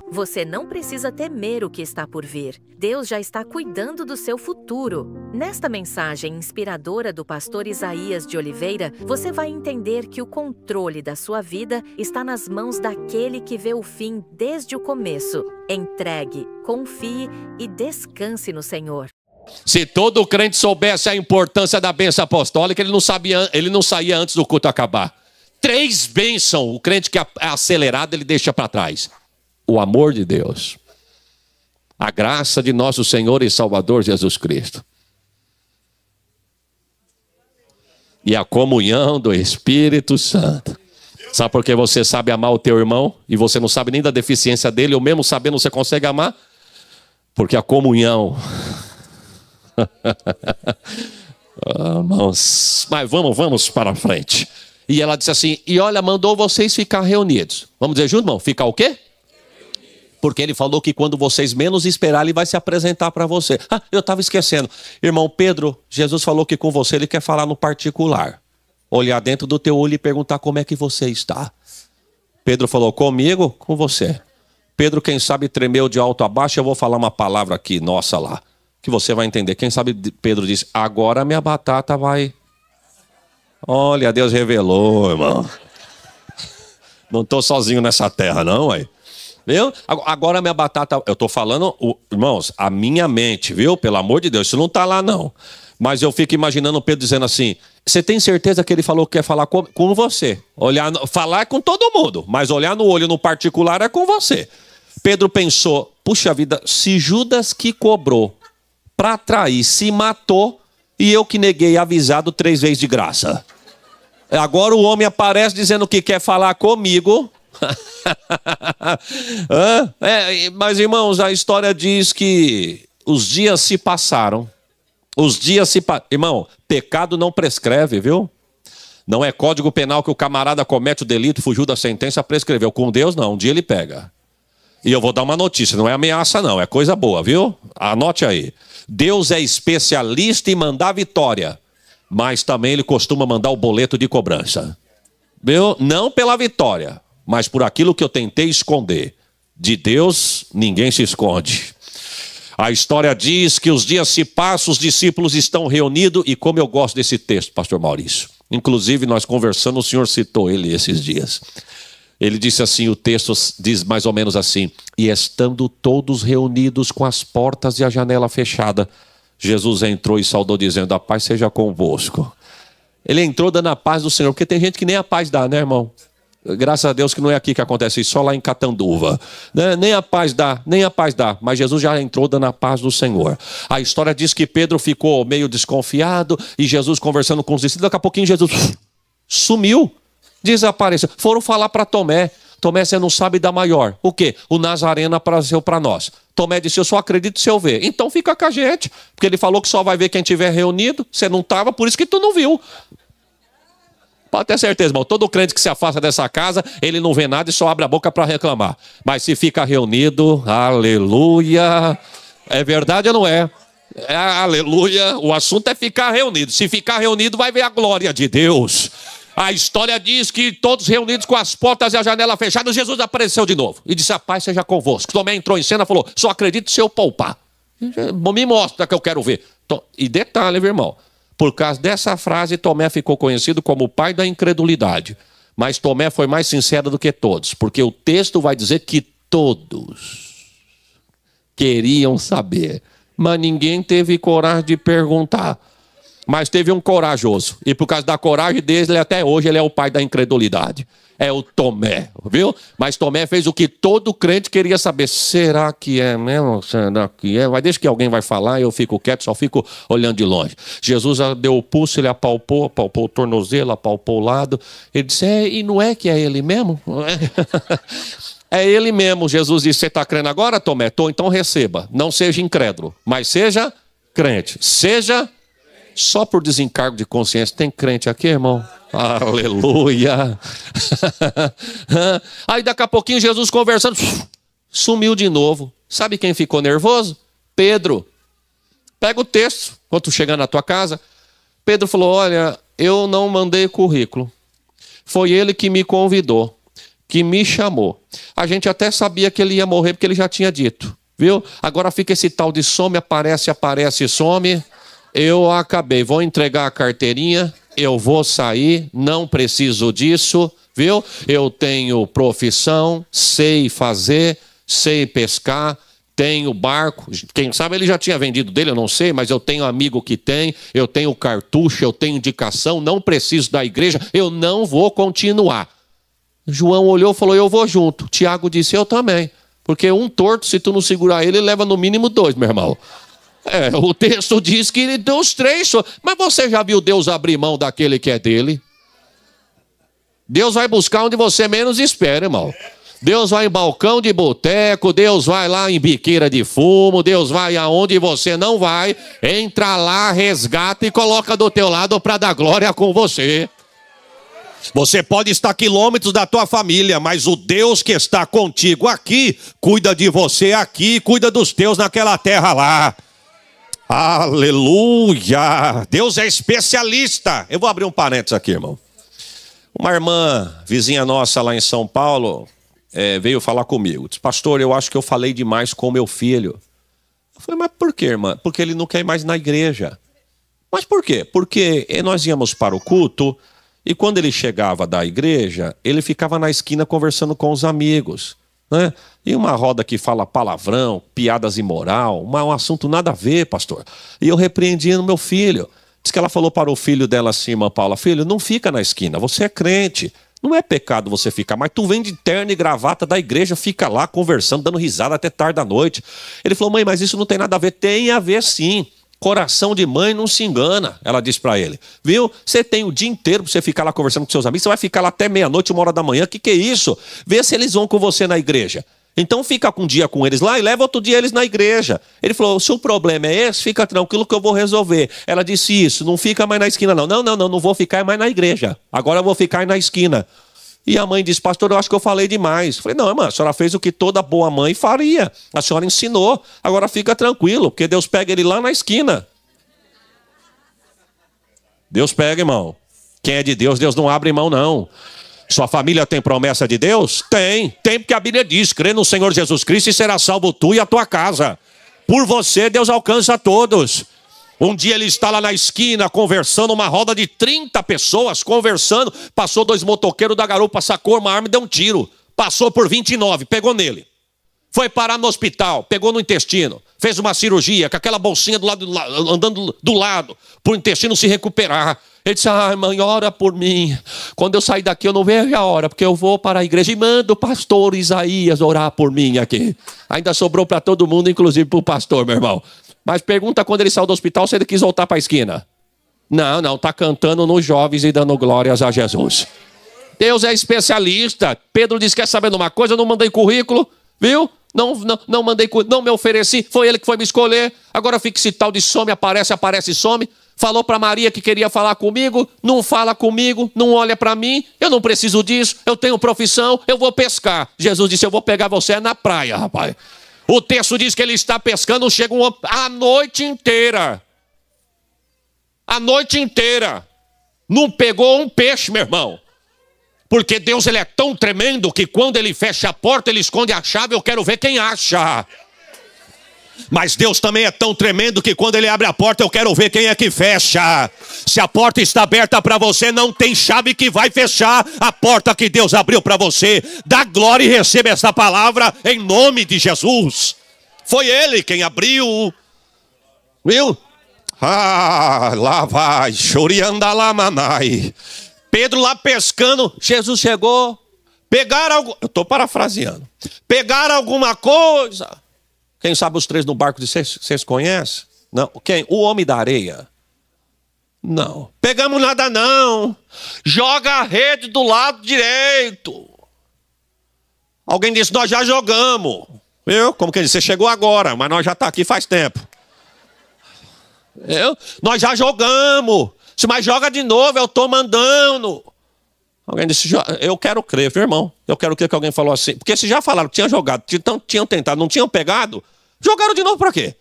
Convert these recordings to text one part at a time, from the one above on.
Você não precisa temer o que está por vir. Deus já está cuidando do seu futuro. Nesta mensagem inspiradora do pastor Isaías de Oliveira, você vai entender que o controle da sua vida está nas mãos daquele que vê o fim desde o começo. Entregue, confie e descanse no Senhor. Se todo crente soubesse a importância da bênção apostólica, ele não saía antes do culto acabar. 3 bênçãos, o crente que é acelerado, ele deixa para trás. O amor de Deus, a graça de nosso Senhor e Salvador Jesus Cristo, e a comunhão do Espírito Santo. Sabe por que você sabe amar o teu irmão e você não sabe nem da deficiência dele, ou mesmo sabendo você consegue amar? Porque a comunhão... Mas vamos para frente. E ela disse assim, e olha, mandou vocês ficar reunidos. Vamos dizer junto, irmão? Ficar o quê? Porque ele falou que quando vocês menos esperarem, ele vai se apresentar para você. Ah, eu estava esquecendo. Irmão Pedro, Jesus falou que com você ele quer falar no particular. Olhar dentro do teu olho e perguntar como é que você está. Pedro falou, comigo? Com você. Pedro, quem sabe, tremeu de alto a baixo. Eu vou falar uma palavra aqui, nossa lá, que você vai entender. Quem sabe, Pedro disse, agora minha batata vai... Olha, Deus revelou, irmão. Não estou sozinho nessa terra, não, ué. Viu? Agora minha batata... Eu estou falando, irmãos, a minha mente, viu? Pelo amor de Deus, isso não está lá, não. Mas eu fico imaginando o Pedro dizendo assim, você tem certeza que ele falou que quer falar com você? Falar é com todo mundo, mas olhar no olho no particular é com você. Pedro pensou, puxa vida, se Judas que cobrou para trair se matou e eu que neguei avisado 3 vezes de graça. Agora o homem aparece dizendo que quer falar comigo... Mas irmãos, a história diz que os dias se passaram. Irmão, pecado não prescreve, viu? Não é código penal que o camarada comete o delito, fugiu da sentença, prescreveu. Com Deus não, um dia ele pega. E eu vou dar uma notícia, não é ameaça não, é coisa boa, viu? Anote aí. Deus é especialista em mandar vitória, mas também ele costuma mandar o boleto de cobrança, viu? Não pela vitória, mas por aquilo que eu tentei esconder. De Deus, ninguém se esconde. A história diz que os dias se passam, os discípulos estão reunidos, e como eu gosto desse texto, pastor Maurício. Inclusive, nós conversando, o senhor citou ele esses dias. Ele disse assim, o texto diz mais ou menos assim, e estando todos reunidos com as portas e a janela fechada, Jesus entrou e saudou dizendo, a paz seja convosco. Ele entrou dando a paz do Senhor, porque tem gente que nem a paz dá, né, irmão? Graças a Deus que não é aqui que acontece isso, só lá em Catanduva. Nem a paz dá, mas Jesus já entrou dando a paz do Senhor. A história diz que Pedro ficou meio desconfiado e Jesus conversando com os discípulos, daqui a pouquinho Jesus sumiu, desapareceu. Foram falar para Tomé, Tomé, você não sabe da maior. O quê? O Nazareno apareceu para nós. Tomé disse, eu só acredito se eu ver. Então fica com a gente, porque ele falou que só vai ver quem estiver reunido, você não estava, por isso que tu não viu. Pode ter certeza, irmão. Todo crente que se afasta dessa casa, ele não vê nada e só abre a boca para reclamar. Mas se fica reunido, aleluia. É verdade ou não é? Aleluia. O assunto é ficar reunido. Se ficar reunido, vai ver a glória de Deus. A história diz que todos reunidos com as portas e a janela fechada, Jesus apareceu de novo. E disse, a paz seja convosco. Tomé entrou em cena e falou, só acredito se eu poupar. Me mostra que eu quero ver. E detalhe, meu irmão. Por causa dessa frase, Tomé ficou conhecido como o pai da incredulidade. Mas Tomé foi mais sincero do que todos, porque o texto vai dizer que todos queriam saber, mas ninguém teve coragem de perguntar. Mas teve um corajoso, e por causa da coragem dele, até hoje ele é o pai da incredulidade. É o Tomé, viu? Mas Tomé fez o que todo crente queria saber. Será que é mesmo? Será que é? Mas deixa que alguém vai falar, eu fico quieto, só fico olhando de longe. Jesus deu o pulso, ele apalpou o tornozelo, apalpou o lado. Ele disse, e não é que é ele mesmo? É ele mesmo. Jesus disse, você está crendo agora, Tomé? Tô, então receba. Não seja incrédulo, mas seja crente. Seja... Só por desencargo de consciência. Tem crente aqui, irmão? Aleluia. Aí daqui a pouquinho Jesus conversando, sumiu de novo. Sabe quem ficou nervoso? Pedro. Pega o texto, quando tu chegar na tua casa. Pedro falou, olha, eu não mandei currículo. Foi ele que me convidou. que me chamou. A gente até sabia que ele ia morrer porque ele já tinha dito, viu? Agora fica esse tal de some, aparece, aparece, some. Eu acabei, vou entregar a carteirinha, eu vou sair, não preciso disso, viu? Eu tenho profissão, sei fazer, sei pescar, tenho barco. Quem sabe ele já tinha vendido dele, eu não sei, mas eu tenho amigo que tem, eu tenho cartucho, eu tenho indicação, não preciso da igreja, eu não vou continuar. João olhou e falou, eu vou junto. Tiago disse, eu também. Porque um torto, se tu não segurar ele, leva no mínimo 2, meu irmão. O texto diz que ele deu os 3. Mas você já viu Deus abrir mão daquele que é dele? Deus vai buscar onde você menos espera, irmão. Deus vai em balcão de boteco, Deus vai lá em biqueira de fumo, Deus vai aonde você não vai, entra lá, resgata e coloca do teu lado para dar glória com você. Você pode estar a quilômetros da tua família, mas o Deus que está contigo aqui, cuida de você aqui, cuida dos teus naquela terra lá. Aleluia! Deus é especialista. Eu vou abrir um parênteses aqui, irmão. Uma irmã, vizinha nossa lá em São Paulo, veio falar comigo. Disse, pastor, eu acho que eu falei demais com o meu filho. Eu falei, mas por quê, irmã? Porque ele não quer ir mais na igreja. Mas por quê? Porque nós íamos para o culto e quando ele chegava da igreja, ele ficava na esquina conversando com os amigos, né? E uma roda que fala palavrão, piadas imoral, um assunto nada a ver, pastor. E eu repreendia no meu filho. Diz que ela falou para o filho dela assim, irmã Paula, filho, não fica na esquina, você é crente. Não é pecado você ficar, mas tu vem de terno e gravata da igreja, fica lá conversando, dando risada até tarde da noite. Ele falou, mãe, mas isso não tem nada a ver. Tem a ver sim. Coração de mãe não se engana, ela disse para ele. Viu? Você tem o dia inteiro para você ficar lá conversando com seus amigos, você vai ficar lá até meia-noite, 1h da manhã. O que é isso? Vê se eles vão com você na igreja. Então fica um dia com eles lá e leva outro dia eles na igreja. Ele falou, se o problema é esse, fica tranquilo que eu vou resolver. Ela disse isso, não fica mais na esquina não. Não vou ficar mais na igreja. Agora eu vou ficar na esquina. E a mãe disse, pastor, eu acho que eu falei demais. Eu falei, não, irmã, a senhora fez o que toda boa mãe faria. A senhora ensinou. Agora fica tranquilo, porque Deus pega ele lá na esquina. Deus pega, irmão. Quem é de Deus, Deus não abre mão, não. Sua família tem promessa de Deus? Tem porque a Bíblia diz, crê no Senhor Jesus Cristo e será salvo tu e a tua casa. Por você, Deus alcança todos. Um dia ele está lá na esquina conversando, uma roda de 30 pessoas conversando. Passou 2 motoqueiros da garupa, sacou uma arma e deu um tiro. Passou por 29, pegou nele. Foi parar no hospital, pegou no intestino. Fez uma cirurgia com aquela bolsinha andando do lado, para o intestino se recuperar. Ele disse, ai mãe, ora por mim. Quando eu sair daqui eu não vejo a hora, porque eu vou para a igreja e mando o pastor Isaías orar por mim aqui. Ainda sobrou para todo mundo, inclusive para o pastor, meu irmão. Mas pergunta quando ele saiu do hospital se ele quis voltar para a esquina. Não, está cantando nos jovens e dando glórias a Jesus. Deus é especialista. Pedro disse, quer saber de uma coisa? Eu não mandei currículo, viu? Não mandei currículo, não me ofereci. Foi ele que foi me escolher. Agora fica esse tal de some, aparece, aparece, some. Falou para Maria que queria falar comigo, não fala comigo, não olha para mim. Eu não preciso disso, eu tenho profissão, eu vou pescar. Jesus disse, eu vou pegar você na praia, rapaz. O texto diz que ele está pescando, chega a noite inteira. A noite inteira. Não pegou um peixe, meu irmão. Porque Deus ele é tão tremendo que quando ele fecha a porta, ele esconde a chave, eu quero ver quem acha. Mas Deus também é tão tremendo que quando ele abre a porta, eu quero ver quem é que fecha. Se a porta está aberta para você, não tem chave que vai fechar a porta que Deus abriu para você. Dá glória e receba essa palavra em nome de Jesus. Foi ele quem abriu. Viu? Lá vai, choriandalamanai. Pedro lá pescando, Jesus chegou. Pegaram, eu estou parafraseando. Pegaram alguma coisa. Quem sabe os 3 no barco de vocês conhecem? Não. Quem? O homem da areia? Não. Pegamos nada não. Joga a rede do lado direito. Alguém disse, nós já jogamos. Viu? Como que ele disse, você chegou agora, mas nós já está aqui faz tempo. Viu? Nós já jogamos. Mas joga de novo, eu estou mandando. Alguém disse, eu quero crer, viu, irmão? Eu quero crer que alguém falou assim. Porque se já falaram que tinham jogado, tinham tentado, não tinham pegado, jogaram de novo para quê?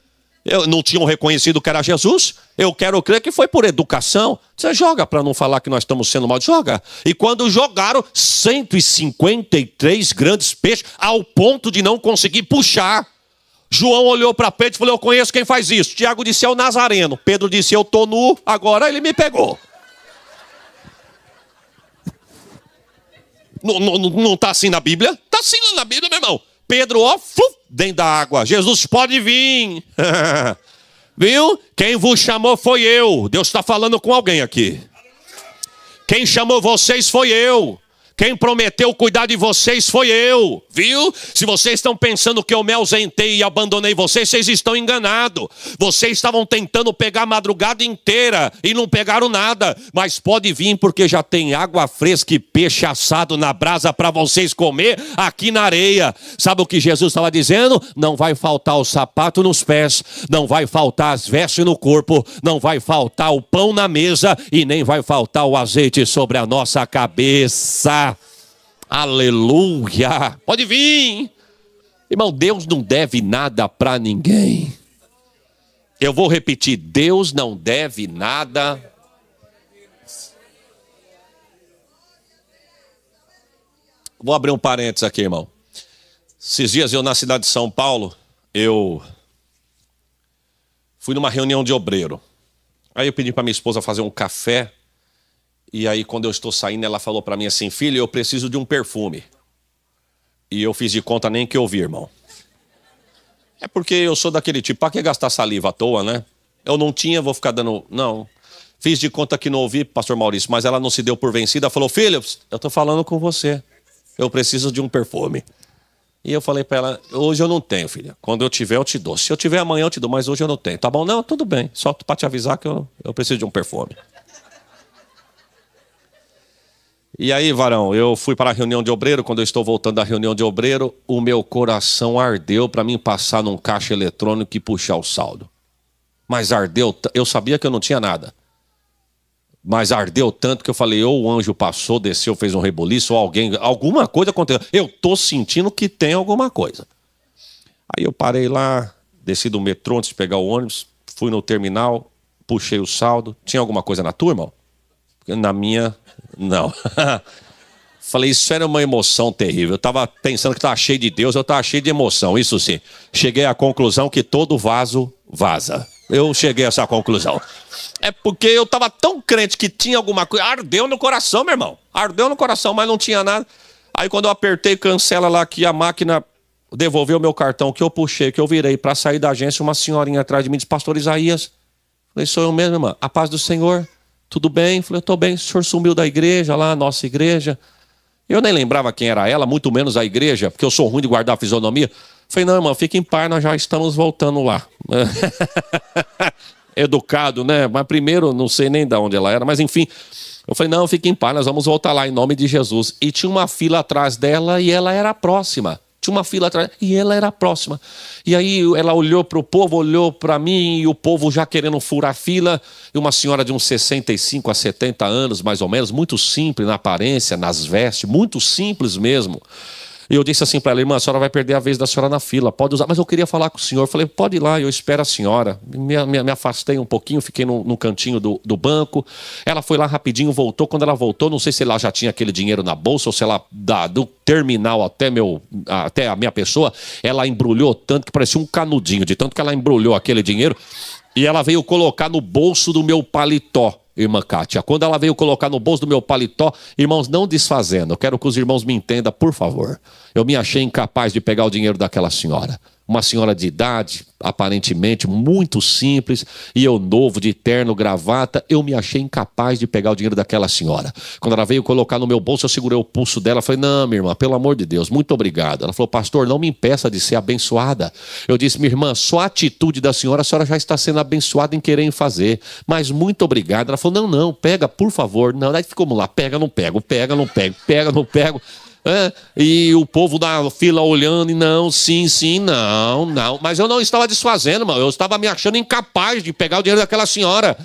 Não tinham reconhecido que era Jesus. Eu quero crer que foi por educação. Você joga para não falar que nós estamos sendo mal. Joga. E quando jogaram, 153 grandes peixes, ao ponto de não conseguir puxar. João olhou para Pedro e falou: eu conheço quem faz isso. Tiago disse: é o Nazareno. Pedro disse: eu estou nu, agora ele me pegou. Não está assim na Bíblia? Está assim lá na Bíblia, meu irmão. Pedro, ó, dentro da água. Jesus, pode vir. Viu? Quem vos chamou foi eu. Deus está falando com alguém aqui. Quem chamou vocês foi eu. Quem prometeu cuidar de vocês foi eu, viu? Se vocês estão pensando que eu me ausentei e abandonei vocês, vocês estão enganados. Vocês estavam tentando pegar a madrugada inteira e não pegaram nada. Mas pode vir, porque já tem água fresca e peixe assado na brasa para vocês comer aqui na areia. Sabe o que Jesus estava dizendo? Não vai faltar o sapato nos pés, não vai faltar as vestes no corpo, não vai faltar o pão na mesa e nem vai faltar o azeite sobre a nossa cabeça. Aleluia! Pode vir! Irmão, Deus não deve nada para ninguém. Eu vou repetir: Deus não deve nada. Vou abrir um parênteses aqui, irmão. Esses dias eu, na cidade de São Paulo, eu fui numa reunião de obreiro. Aí eu pedi para minha esposa fazer um café. E aí, quando eu estou saindo, ela falou para mim assim: filho, eu preciso de um perfume. E eu fiz de conta nem que eu vi, irmão. É porque eu sou daquele tipo, para que gastar saliva à toa, né? Eu não tinha, vou ficar dando... Não. Fiz de conta que não ouvi, pastor Maurício, mas ela não se deu por vencida. Falou: filho, eu estou falando com você. Eu preciso de um perfume. E eu falei para ela: hoje eu não tenho, filha. Quando eu tiver, eu te dou. Se eu tiver amanhã, eu te dou, mas hoje eu não tenho. Tá bom? Não, tudo bem. Só para te avisar que eu preciso de um perfume. E aí, varão, eu fui para a reunião de obreiro. Quando eu estou voltando da reunião de obreiro, o meu coração ardeu para mim passar num caixa eletrônico e puxar o saldo. Mas ardeu, eu sabia que eu não tinha nada. Mas ardeu tanto que eu falei: ou o anjo passou, desceu, fez um reboliço, ou alguma coisa aconteceu. Eu estou sentindo que tem alguma coisa. Aí eu parei lá, desci do metrô antes de pegar o ônibus, fui no terminal, puxei o saldo. Tinha alguma coisa na tua, irmão? Na minha... Não. Falei: isso era uma emoção terrível. Eu estava pensando que estava cheio de Deus, eu estava cheio de emoção, isso sim. Cheguei à conclusão que todo vaso vaza. Eu cheguei a essa conclusão. É porque eu estava tão crente que tinha alguma coisa. Ardeu no coração, meu irmão. Ardeu no coração, mas não tinha nada. Aí quando eu apertei cancela lá, que a máquina devolveu o meu cartão, que eu puxei, que eu virei para sair da agência, uma senhorinha atrás de mim disse: pastor Isaías. Falei: sou eu mesmo, irmã. A paz do Senhor. Tudo bem? Falei: eu estou bem. O senhor sumiu da igreja lá, nossa igreja. Eu nem lembrava quem era ela, muito menos a igreja, porque eu sou ruim de guardar a fisionomia. Falei: não, irmão, fique em paz, nós já estamos voltando lá. Educado, né? Mas primeiro, não sei nem de onde ela era, mas enfim. Eu falei: não, fique em paz, nós vamos voltar lá em nome de Jesus. E tinha uma fila atrás dela e ela era próxima. Tinha uma fila atrás e ela era próxima. E aí ela olhou para o povo, olhou para mim, e o povo já querendo furar fila. E uma senhora de uns 65 a 70 anos, mais ou menos, muito simples na aparência, nas vestes, muito simples mesmo. E eu disse assim para ela: irmã, a senhora vai perder a vez da senhora na fila, pode usar. Mas eu queria falar com o senhor. Eu falei: pode ir lá, eu espero a senhora. Me afastei um pouquinho, fiquei no cantinho do banco. Ela foi lá rapidinho, voltou. Quando ela voltou, não sei se ela já tinha aquele dinheiro na bolsa ou se ela, do terminal até a minha pessoa, ela embrulhou tanto que parecia um canudinho, de tanto que ela embrulhou aquele dinheiro. E ela veio colocar no bolso do meu paletó, irmã Kátia. Quando ela veio colocar no bolso do meu paletó, irmãos, não desfazendo, eu quero que os irmãos me entendam, por favor. Eu me achei incapaz de pegar o dinheiro daquela senhora. Uma senhora de idade, aparentemente muito simples, e eu novo, de terno, gravata, eu me achei incapaz de pegar o dinheiro daquela senhora. Quando ela veio colocar no meu bolso, eu segurei o pulso dela, falei: não, minha irmã, pelo amor de Deus, muito obrigado. Ela falou: pastor, não me impeça de ser abençoada. Eu disse: minha irmã, só a atitude da senhora, a senhora já está sendo abençoada em querer fazer, mas muito obrigado. Ela falou: não, pega, por favor. Não, daí ficamos lá: pega, não pego, pega, não pego, pega, não pego. E o povo da fila olhando, e não, sim, sim, não. Mas eu não estava desfazendo, irmão. Eu estava me achando incapaz de pegar o dinheiro daquela senhora.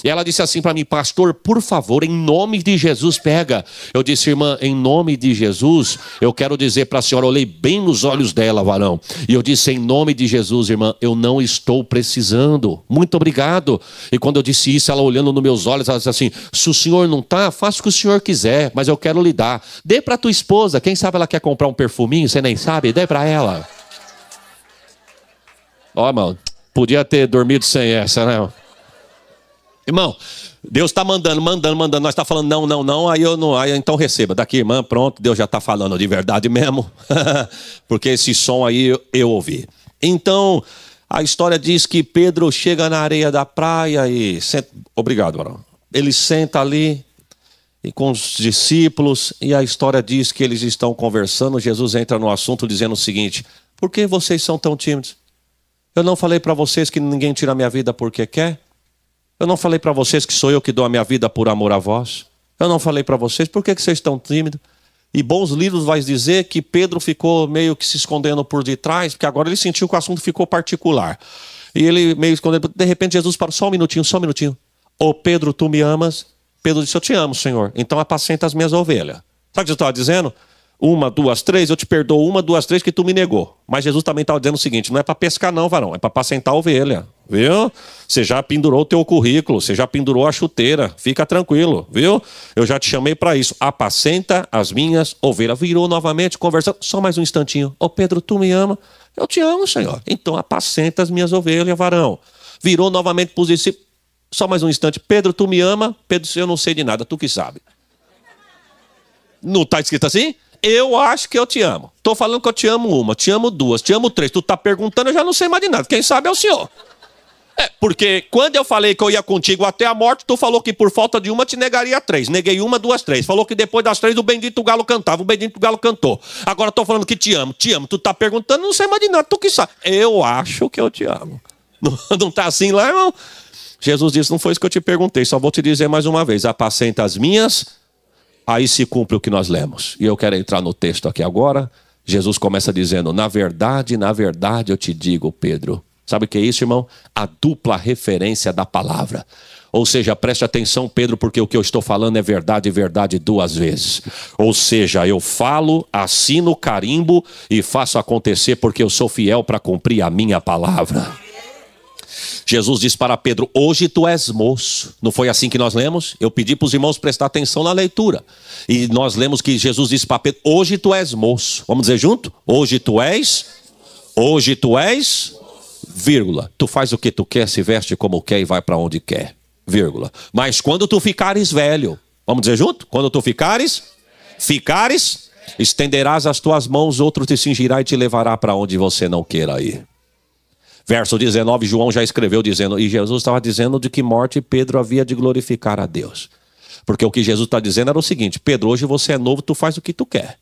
E ela disse assim para mim: pastor, por favor, em nome de Jesus, pega. Eu disse: irmã, em nome de Jesus, eu quero dizer para a senhora, olhei bem nos olhos dela, varão. E eu disse: em nome de Jesus, irmã, eu não estou precisando. Muito obrigado. E quando eu disse isso, ela olhando nos meus olhos, ela disse assim: se o senhor não está, faça o que o senhor quiser, mas eu quero lhe dar. Dê para tua esposa, quem sabe ela quer comprar um perfuminho, você nem sabe, dê para ela. Ó, irmão, podia ter dormido sem essa, né? Irmão, Deus está mandando, nós está falando não, aí eu não, aí então receba. Daqui, irmã, pronto, Deus já está falando de verdade mesmo, porque esse som aí eu ouvi. Então, a história diz que Pedro chega na areia da praia e senta, obrigado, varão. Ele senta ali e com os discípulos, e a história diz que eles estão conversando. Jesus entra no assunto dizendo o seguinte: por que vocês são tão tímidos? Eu não falei para vocês que ninguém tira a minha vida porque quer? Eu não falei para vocês que sou eu que dou a minha vida por amor a vós? Eu não falei para vocês, por que vocês estão tímidos? E bons livros vai dizer que Pedro ficou meio que se escondendo por detrás, porque agora ele sentiu que o assunto ficou particular. E ele meio escondendo, de repente Jesus parou: só um minutinho. Ô Pedro, tu me amas? Pedro disse: eu te amo, Senhor, então apacenta as minhas ovelhas. Sabe o que eu estava dizendo? 1, 2, 3, eu te perdoo 1, 2, 3 que tu me negou. Mas Jesus também estava dizendo o seguinte: não é para pescar não, varão, é para apacentar a ovelha, viu? Você já pendurou o teu currículo, você já pendurou a chuteira, fica tranquilo, viu? Eu já te chamei para isso, apacenta as minhas ovelhas. Virou novamente, conversando, só mais um instantinho. Ô Pedro, tu me ama? Eu te amo, Senhor, então apacenta as minhas ovelhas, varão. Virou novamente para os discípulos, só mais um instante. Pedro, tu me ama? Pedro disse: eu não sei de nada, tu que sabe. Não está escrito assim? Eu acho que eu te amo. Estou falando que eu te amo 1, te amo 2, te amo 3. Tu está perguntando, eu já não sei mais de nada. Quem sabe é o senhor. Porque quando eu falei que eu ia contigo até a morte, tu falou que por falta de 1 te negaria 3. Neguei 1, 2, 3. Falou que depois das 3 o bendito galo cantava. O bendito galo cantou. Agora estou falando que te amo. Tu está perguntando, não sei mais de nada. Tu que sabe. Eu acho que eu te amo. Não está assim lá, irmão? Jesus disse: não foi isso que eu te perguntei. Só vou te dizer mais uma vez: apacenta as minhas. Aí se cumpre o que nós lemos. E eu quero entrar no texto aqui agora. Jesus começa dizendo: na verdade eu te digo, Pedro. Sabe o que é isso, irmão? A dupla referência da palavra. Ou seja, preste atenção, Pedro, porque o que eu estou falando é verdade e verdade 2 vezes. Ou seja, eu falo, assino o carimbo e faço acontecer porque eu sou fiel para cumprir a minha palavra. Jesus disse para Pedro: hoje tu és moço. Não foi assim que nós lemos? Eu pedi para os irmãos prestar atenção na leitura. E nós lemos que Jesus disse para Pedro: hoje tu és moço. Vamos dizer junto? Hoje tu és, vírgula. Tu faz o que tu quer, se veste como quer e vai para onde quer, vírgula. Mas quando tu ficares velho, vamos dizer junto? Quando tu ficares, estenderás as tuas mãos, outro te cingirá e te levará para onde você não queira ir. Verso 19, João já escreveu dizendo, e Jesus estava dizendo de que morte Pedro havia de glorificar a Deus. Porque o que Jesus está dizendo era o seguinte: Pedro, hoje você é novo, tu faz o que tu quer.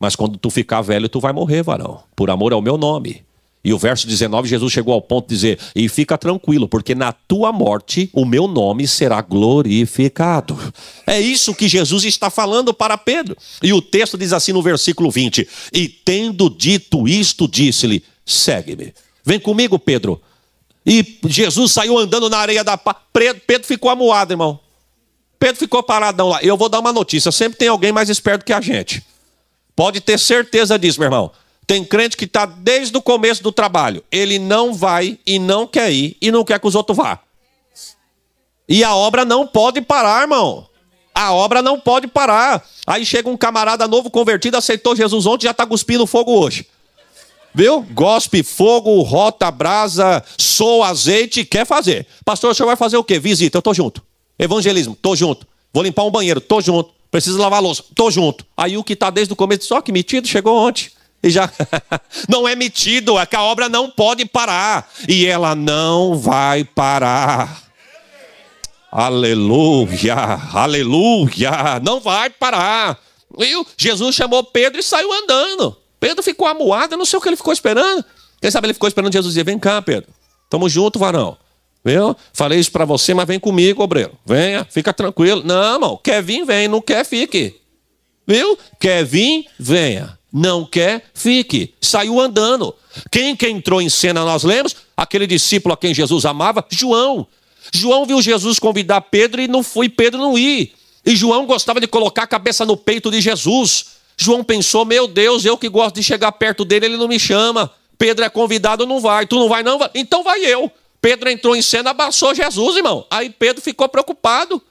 Mas quando tu ficar velho, tu vai morrer, varão, por amor ao meu nome. E o verso 19, Jesus chegou ao ponto de dizer: e fica tranquilo, porque na tua morte o meu nome será glorificado. É isso que Jesus está falando para Pedro. E o texto diz assim no versículo 20: e tendo dito isto, disse-lhe: segue-me. Vem comigo, Pedro. E Jesus saiu andando na areia da praia. Pedro ficou amuado, irmão. Pedro ficou paradão lá. Eu vou dar uma notícia: sempre tem alguém mais esperto que a gente. Pode ter certeza disso, meu irmão. Tem crente que está desde o começo do trabalho. Ele não vai e não quer ir e não quer que os outros vá. E a obra não pode parar, irmão. A obra não pode parar. Aí chega um camarada novo convertido, aceitou Jesus ontem e já está cuspindo fogo hoje. Viu? Gospe fogo, rota brasa, soa azeite, quer fazer. Pastor, o senhor vai fazer o quê? Visita, eu estou junto. Evangelismo, estou junto. Vou limpar um banheiro, estou junto. Preciso lavar a louça, estou junto. Aí o que está desde o começo, só que metido, chegou ontem. E já não é metido, é que a obra não pode parar. E ela não vai parar. Aleluia, aleluia. Não vai parar. E Jesus chamou Pedro e saiu andando. Pedro ficou amuado, eu não sei o que ele ficou esperando. Quem sabe ele ficou esperando Jesus dizer: vem cá, Pedro. Tamo junto, varão. Viu? Falei isso para você, mas vem comigo, obreiro. Venha, fica tranquilo. Não, irmão, quer vir, vem. Não quer, fique. Viu? Quer vir? Venha. Não quer? Fique. Saiu andando. Quem que entrou em cena nós lemos? Aquele discípulo a quem Jesus amava, João. João viu Jesus convidar Pedro e Pedro não ir. E João gostava de colocar a cabeça no peito de Jesus. João pensou, meu Deus, eu que gosto de chegar perto dele, ele não me chama. Pedro é convidado, não vai. Tu não vai não? Então vai eu. Pedro entrou em cena, abraçou Jesus, irmão. Aí Pedro ficou preocupado.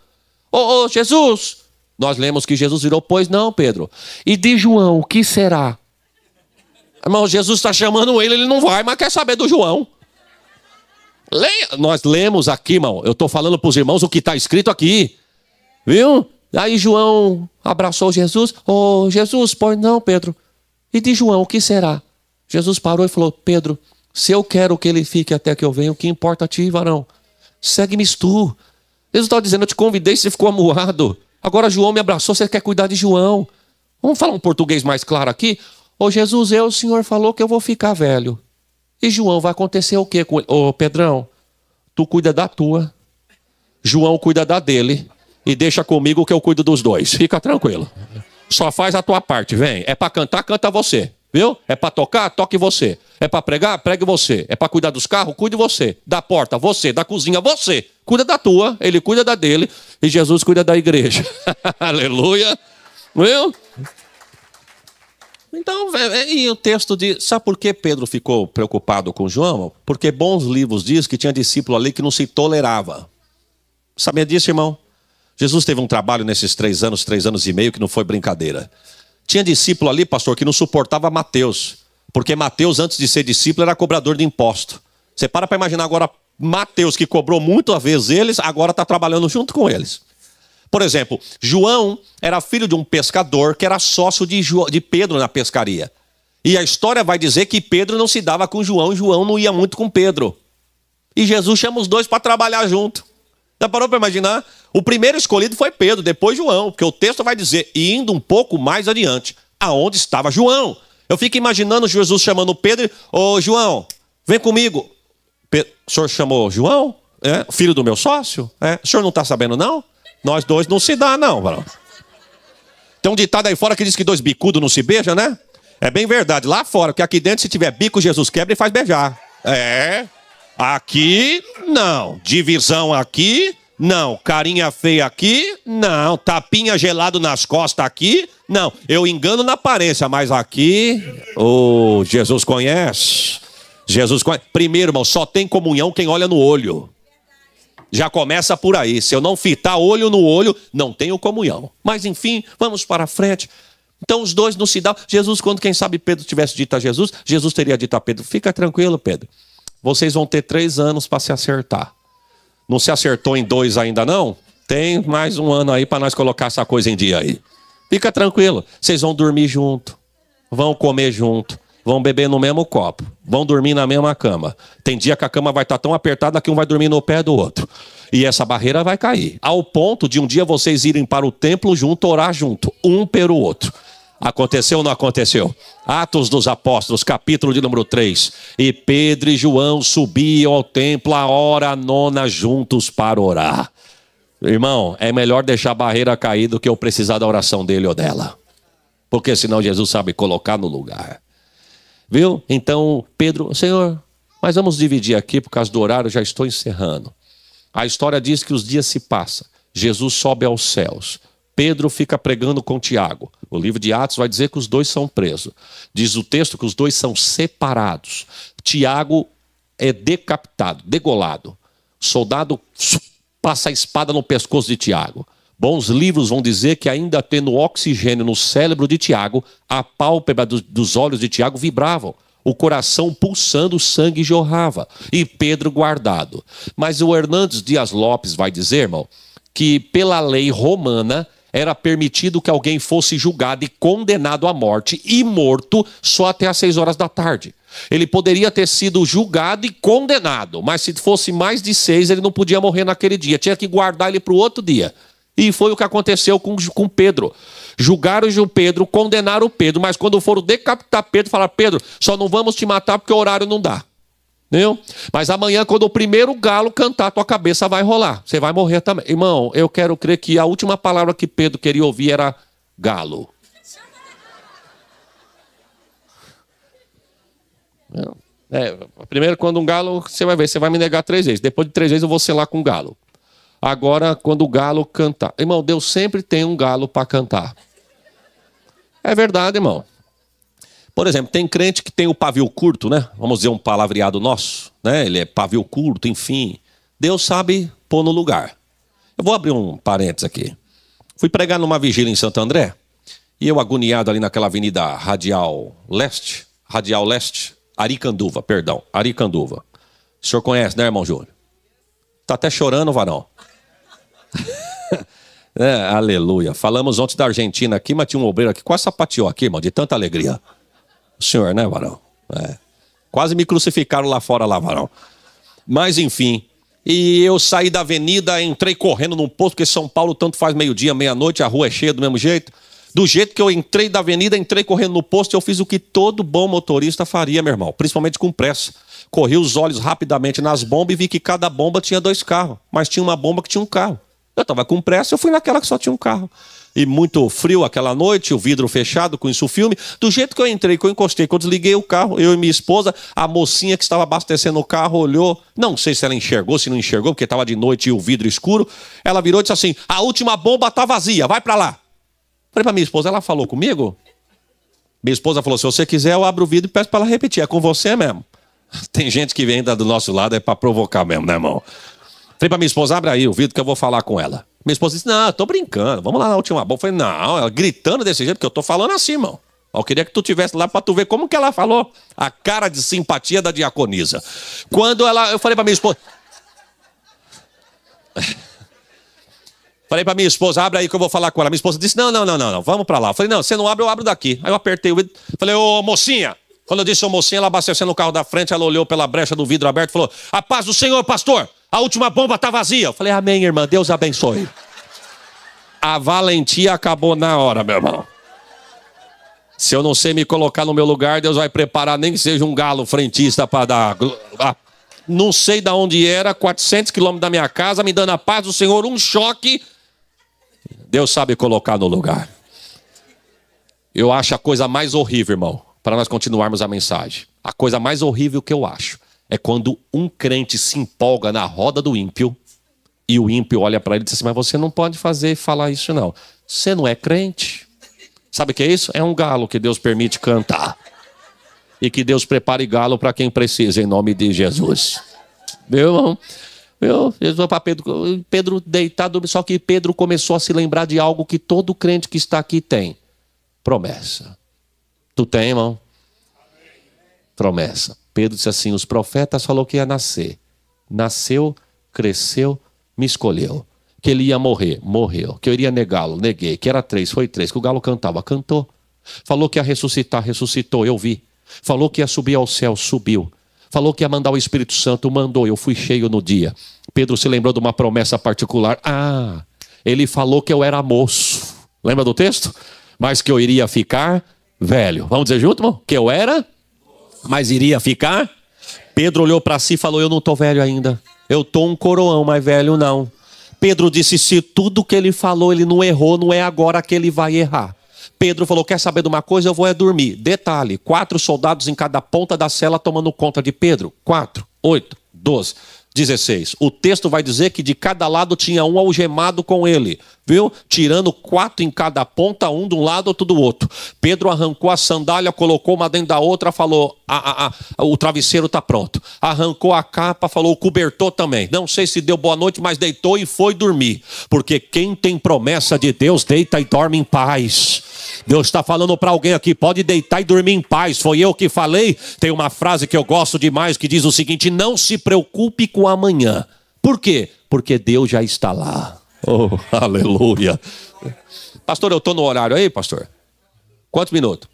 Ô, Jesus. Nós lemos que Jesus virou, pois não, Pedro. E de João, o que será? Irmão, Jesus está chamando ele não vai, mas quer saber do João. Leia. Nós lemos aqui, irmão. Eu estou falando para os irmãos o que está escrito aqui. Viu? Aí João abraçou Jesus. Ô, Jesus, pois não, Pedro. E de João, o que será? Jesus parou e falou, Pedro, se eu quero que ele fique até que eu venha, o que importa a ti, varão? Segue-me tu. Jesus estava dizendo, eu te convidei, você ficou amuado. Agora João me abraçou, você quer cuidar de João. Vamos falar um português mais claro aqui? Ô Jesus, o Senhor falou que eu vou ficar velho. E João, vai acontecer o quê com ele? Ô Pedrão, tu cuida da tua. João cuida da dele. E deixa comigo que eu cuido dos dois. Fica tranquilo. Só faz a tua parte, vem. É para cantar, canta você. Viu? É para tocar, toque você. É para pregar, pregue você. É para cuidar dos carros, cuide você. Da porta, você. Da cozinha, você. Cuida da tua, ele cuida da dele. E Jesus cuida da igreja. Aleluia. Viu? Então, e o texto diz... Sabe por que Pedro ficou preocupado com João? Porque bons livros diz que tinha discípulo ali que não se tolerava. Sabia disso, irmão? Jesus teve um trabalho nesses 3 anos e meio, que não foi brincadeira. Tinha discípulo ali, pastor, que não suportava Mateus. Porque Mateus, antes de ser discípulo, era cobrador de imposto. Você para imaginar agora Mateus, que cobrou muitas vezes eles, agora está trabalhando junto com eles. Por exemplo, João era filho de um pescador que era sócio de Pedro na pescaria. E a história vai dizer que Pedro não se dava com João e João não ia muito com Pedro. E Jesus chama os dois para trabalhar junto. Já parou para imaginar? O primeiro escolhido foi Pedro, depois João, porque o texto vai dizer, e indo um pouco mais adiante, aonde estava João. Eu fico imaginando Jesus chamando Pedro, ô João, vem comigo. O senhor chamou João? É? Filho do meu sócio? É? O senhor não está sabendo não? Nós dois não se dá não, varão. Tem um ditado aí fora que diz que 2 bicudos não se beijam, né? É bem verdade, lá fora, porque aqui dentro se tiver bico, Jesus quebra e faz beijar. É, aqui não, divisão aqui, não, carinha feia aqui, não, tapinha gelado nas costas aqui, não, eu engano na aparência, mas aqui, Jesus conhece. Jesus conhece. Primeiro, irmão, só tem comunhão quem olha no olho. Já começa por aí. Se eu não fitar olho no olho, não tenho comunhão. Mas enfim, vamos para frente. Então os dois não se dão. Jesus, quando quem sabe Pedro tivesse dito a Jesus, Jesus teria dito a Pedro, fica tranquilo, Pedro. Vocês vão ter 3 anos para se acertar. Não se acertou em 2 ainda não? Tem mais 1 ano aí para nós colocar essa coisa em dia aí. Fica tranquilo. Vocês vão dormir junto. Vão comer junto. Vão beber no mesmo copo. Vão dormir na mesma cama. Tem dia que a cama vai estar tão apertada que um vai dormir no pé do outro. E essa barreira vai cair. Ao ponto de um dia vocês irem para o templo junto, orar junto. Um pelo outro. Aconteceu ou não aconteceu? Atos dos Apóstolos, capítulo de número 3. E Pedro e João subiam ao templo a hora 9 juntos para orar. Irmão, é melhor deixar a barreira cair do que eu precisar da oração dele ou dela. Porque senão Jesus sabe colocar no lugar. Viu? Então, Pedro, Senhor, mas vamos dividir aqui por causa do horário, já estou encerrando. A história diz que os dias se passam. Jesus sobe aos céus. Pedro fica pregando com Tiago. O livro de Atos vai dizer que os dois são presos. Diz o texto que os dois são separados. Tiago é decapitado, degolado. O soldado passa a espada no pescoço de Tiago. Bons livros vão dizer que ainda tendo oxigênio no cérebro de Tiago, a pálpebra dos olhos de Tiago vibravam. O coração pulsando, o sangue jorrava. E Pedro guardado. Mas o Hernandes Dias Lopes vai dizer, irmão, que pela lei romana era permitido que alguém fosse julgado e condenado à morte e morto só até às 6 horas da tarde. Ele poderia ter sido julgado e condenado, mas se fosse mais de 6, ele não podia morrer naquele dia. Tinha que guardar ele para o outro dia. E foi o que aconteceu com Pedro. Julgaram o Pedro, condenaram o Pedro, mas quando foram decapitar Pedro, falaram, Pedro, só não vamos te matar porque o horário não dá. Entendeu? Mas amanhã, quando o primeiro galo cantar, tua cabeça vai rolar. Você vai morrer também. Irmão, eu quero crer que a última palavra que Pedro queria ouvir era galo. Primeiro, quando um galo, você vai ver, você vai me negar 3 vezes. Depois de 3 vezes eu vou selar com o galo. Agora, quando o galo cantar. Irmão, Deus sempre tem um galo para cantar. É verdade, irmão. Por exemplo, tem crente que tem o pavio curto, né? Vamos dizer um palavreado nosso, né? Ele é pavio curto, enfim. Deus sabe pôr no lugar. Eu vou abrir um parênteses aqui. Fui pregar numa vigília em Santo André, e eu agoniado ali naquela avenida Radial Leste, Aricanduva. O senhor conhece, né, irmão Júnior? Tá até chorando, varão. Aleluia. Falamos ontem da Argentina aqui, mas tinha um obreiro aqui, quase sapateou aqui, irmão, de tanta alegria. O senhor, né, varão? Quase me crucificaram lá fora, varão. Mas, enfim. E eu saí da avenida, entrei correndo num posto, porque São Paulo tanto faz meio-dia, meia-noite, a rua é cheia do mesmo jeito. Do jeito que eu entrei da avenida, entrei correndo no posto, eu fiz o que todo bom motorista faria, meu irmão. Principalmente com pressa. Corri os olhos rapidamente nas bombas e vi que cada bomba tinha 2 carros. Mas tinha uma bomba que tinha um carro. Eu estava com pressa, eu fui naquela que só tinha um carro. E muito frio aquela noite, o vidro fechado, com isso o filme. Do jeito que eu entrei, que eu encostei, que eu desliguei o carro, eu e minha esposa, a mocinha que estava abastecendo o carro olhou, não sei se ela enxergou, se não enxergou, porque estava de noite e o vidro escuro. Ela virou e disse assim, a última bomba está vazia, vai para lá. Falei para minha esposa, ela falou comigo? Minha esposa falou, se você quiser eu abro o vidro e peço para ela repetir, é com você mesmo. Tem gente que vem do nosso lado, é para provocar mesmo, né, irmão? Falei para minha esposa, abre aí o vidro que eu vou falar com ela. Minha esposa disse, não, eu tô brincando, vamos lá na última bomba. Eu falei, não, ela gritando desse jeito, porque eu tô falando assim, irmão. Eu queria que tu tivesse lá para tu ver como que ela falou. A cara de simpatia da diaconisa. Quando eu falei para minha esposa... Falei para minha esposa, abre aí que eu vou falar com ela. Minha esposa disse, não, vamos para lá. Eu falei, não, você não abre, eu abro daqui. Aí eu apertei o vidro, falei, ô mocinha. Quando eu disse ô mocinha, ela abastecendo o carro da frente, ela olhou pela brecha do vidro aberto e falou, a paz do Senhor, pastor, a última bomba está vazia. Eu falei, amém, irmã, Deus abençoe. A valentia acabou na hora, meu irmão. Se eu não sei me colocar no meu lugar, Deus vai preparar nem que seja um galo frentista para dar... Não sei de onde era, 400 quilômetros da minha casa, me dando a paz do Senhor, um choque. Deus sabe colocar no lugar. Eu acho a coisa mais horrível, irmão, para nós continuarmos a mensagem. A coisa mais horrível que eu acho é quando um crente se empolga na roda do ímpio e o ímpio olha para ele e diz assim, mas você não pode falar isso não. Você não é crente. Sabe o que é isso? É um galo que Deus permite cantar. E que Deus prepare galo para quem precisa, em nome de Jesus. Meu irmão? Pedro deitado, só que Pedro começou a se lembrar de algo que todo crente que está aqui tem. Promessa. Tu tem, irmão? Promessa. Pedro disse assim, os profetas falaram que ia nascer. Nasceu, cresceu, me escolheu. Que ele ia morrer, morreu. Que eu iria negá-lo, neguei. Que era 3, foi 3. Que o galo cantava, cantou. Falou que ia ressuscitar, ressuscitou, eu vi. Falou que ia subir ao céu, subiu. Falou que ia mandar o Espírito Santo, mandou. Eu fui cheio no dia. Pedro se lembrou de uma promessa particular. Ele falou que eu era moço. Lembra do texto? Mas que eu iria ficar velho. Vamos dizer junto, irmão? Que eu era, mas iria ficar. Pedro olhou para si e falou, eu não estou velho ainda. Eu estou um coroão, mas velho não. Pedro disse, se tudo que ele falou ele não errou, não é agora que ele vai errar. Pedro falou, quer saber de uma coisa? Eu vou dormir. Detalhe, 4 soldados em cada ponta da cela tomando conta de Pedro. 4, 8, 12, 16. O texto vai dizer que de cada lado tinha um algemado com ele. Viu? Tirando 4 em cada ponta, um de um lado, outro do outro. Pedro arrancou a sandália, colocou uma dentro da outra, falou, o travesseiro está pronto. Arrancou a capa, falou, o cobertor também. Não sei se deu boa noite, mas deitou e foi dormir. Porque quem tem promessa de Deus, deita e dorme em paz. Deus está falando para alguém aqui, pode deitar e dormir em paz. Foi eu que falei. Tem uma frase que eu gosto demais que diz o seguinte, não se preocupe com amanhã. Por quê? Porque Deus já está lá. Oh, aleluia. Pastor, eu estou no horário aí, pastor? Quantos minutos?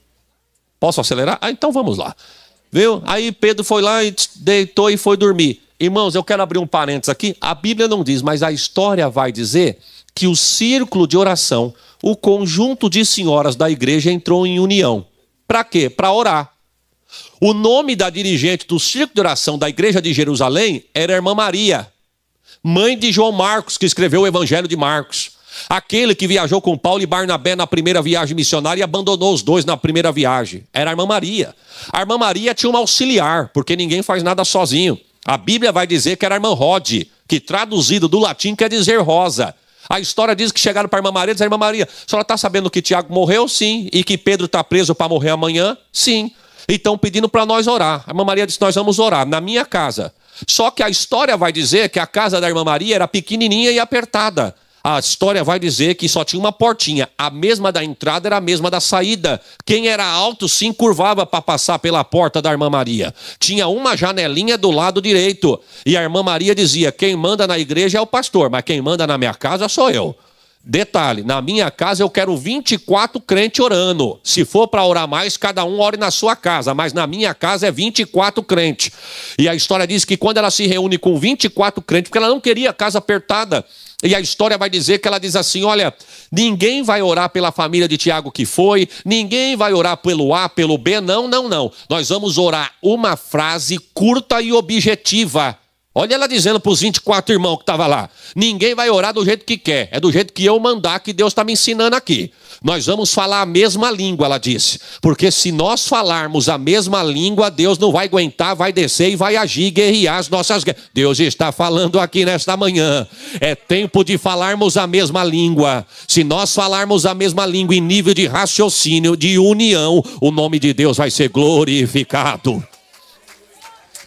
Posso acelerar? Então vamos lá. Viu? Aí Pedro foi lá e deitou e foi dormir. Irmãos, eu quero abrir um parênteses aqui. A Bíblia não diz, mas a história vai dizer que o círculo de oração, o conjunto de senhoras da igreja entrou em união. Para quê? Para orar. O nome da dirigente do círculo de oração da igreja de Jerusalém era a irmã Maria, mãe de João Marcos, que escreveu o Evangelho de Marcos. Aquele que viajou com Paulo e Barnabé na primeira viagem missionária e abandonou os dois na primeira viagem. Era a irmã Maria. A irmã Maria tinha uma auxiliar, porque ninguém faz nada sozinho. A Bíblia vai dizer que era a irmã Rode, que traduzido do latim quer dizer rosa. A história diz que chegaram para a irmã Maria e disseram: irmã Maria, a senhora está sabendo que Tiago morreu? Sim. E que Pedro está preso para morrer amanhã? Sim. E estão pedindo para nós orar. A irmã Maria disse: nós vamos orar na minha casa. Só que a história vai dizer que a casa da irmã Maria era pequenininha e apertada. A história vai dizer que só tinha uma portinha. A mesma da entrada era a mesma da saída. Quem era alto se encurvava para passar pela porta da irmã Maria. Tinha uma janelinha do lado direito. E a irmã Maria dizia: quem manda na igreja é o pastor, mas quem manda na minha casa sou eu. Detalhe, na minha casa eu quero 24 crentes orando. Se for para orar mais, cada um ore na sua casa. Mas na minha casa é 24 crentes. E a história diz que quando ela se reúne com 24 crentes, porque ela não queria casa apertada. E a história vai dizer que ela diz assim: olha, ninguém vai orar pela família de Tiago que foi, ninguém vai orar pelo A, pelo B, não. Nós vamos orar uma frase curta e objetiva. Olha ela dizendo para os 24 irmãos que estavam lá: ninguém vai orar do jeito que quer, é do jeito que eu mandar, que Deus está me ensinando aqui. Nós vamos falar a mesma língua, ela disse. Porque se nós falarmos a mesma língua, Deus não vai aguentar, vai descer e vai agir, guerrear as nossas guerras. Deus está falando aqui nesta manhã. É tempo de falarmos a mesma língua. Se nós falarmos a mesma língua em nível de raciocínio, de união, o nome de Deus vai ser glorificado.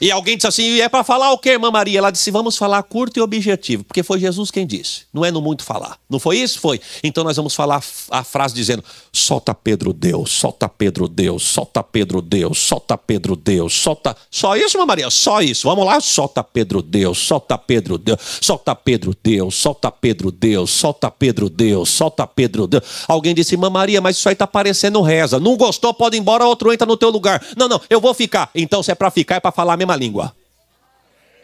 E alguém disse assim: e é para falar o quê, irmã Maria? Ela disse: vamos falar curto e objetivo, porque foi Jesus quem disse. Não é no muito falar. Não foi isso? Foi. Então nós vamos falar a frase dizendo: solta Pedro Deus, solta Pedro Deus, solta Pedro Deus, solta Pedro Deus, solta... Só isso, irmã Maria? Só isso. Vamos lá? Solta Pedro Deus, solta Pedro Deus, solta Pedro Deus, solta Pedro Deus, solta Pedro Deus, solta Pedro Deus. Alguém disse: irmã Maria, mas isso aí está parecendo reza. Não gostou, pode ir embora, outro entra no teu lugar. Não, eu vou ficar. Então se é para ficar, é para falar a mesma língua.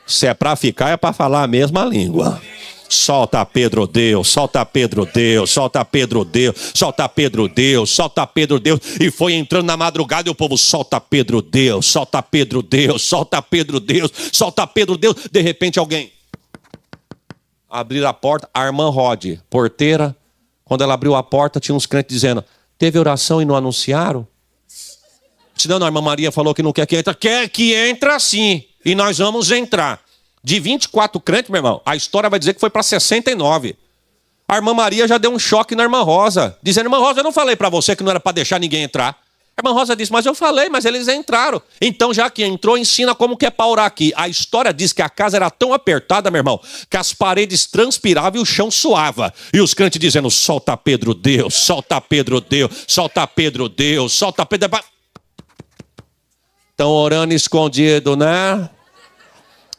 Se é para ficar, é para falar a mesma língua. Solta Pedro Deus, solta Pedro Deus, solta Pedro Deus, solta Pedro Deus, solta Pedro Deus. E foi entrando na madrugada e o povo: solta Pedro Deus, solta Pedro Deus, solta Pedro Deus, solta Pedro Deus. De repente alguém abriu a porta, a irmã Rode, porteira. Quando ela abriu a porta, tinha uns crentes dizendo: teve oração e não anunciaram? Senão a irmã Maria falou que não quer que entre. Quer que entra sim. E nós vamos entrar. De 24 crentes, meu irmão, a história vai dizer que foi para 69. A irmã Maria já deu um choque na irmã Rosa, dizendo: irmã Rosa, eu não falei para você que não era para deixar ninguém entrar. A irmã Rosa disse: mas eu falei, mas eles entraram. Então, já que entrou, ensina como que é para orar aqui. A história diz que a casa era tão apertada, meu irmão, que as paredes transpiravam e o chão suava. E os crentes dizendo: solta Pedro Deus, solta Pedro Deus, solta Pedro Deus, solta Pedro Deus. Estão orando escondido, né?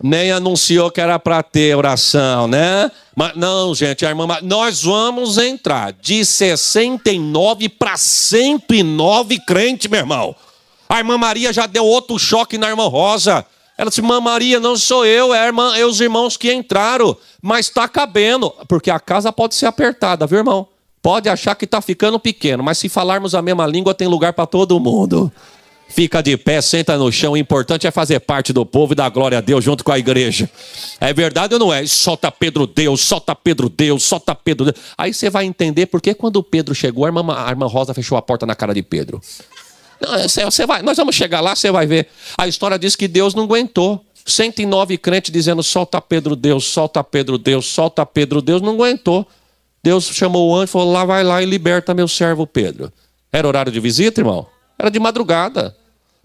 Nem anunciou que era para ter oração, né? Mas não, gente, a irmã... Nós vamos entrar de 69 para 109 crentes, meu irmão. A irmã Maria já deu outro choque na irmã Rosa. Ela disse: irmã Maria, não sou eu, é os irmãos que entraram. Mas está cabendo, porque a casa pode ser apertada, viu, irmão? Pode achar que está ficando pequeno, mas se falarmos a mesma língua, tem lugar para todo mundo. Fica de pé, senta no chão. O importante é fazer parte do povo e dar glória a Deus junto com a igreja. É verdade ou não é? Solta Pedro Deus, solta Pedro Deus, solta Pedro Deus. Aí você vai entender porque quando Pedro chegou, a irmã Rosa fechou a porta na cara de Pedro. Não, você vai, nós vamos chegar lá, você vai ver. A história diz que Deus não aguentou. 109 crentes dizendo: solta Pedro Deus, solta Pedro Deus, solta Pedro Deus. Não aguentou. Deus chamou o anjo e falou: lá, vai lá e liberta meu servo Pedro. Era horário de visita, irmão? Era de madrugada.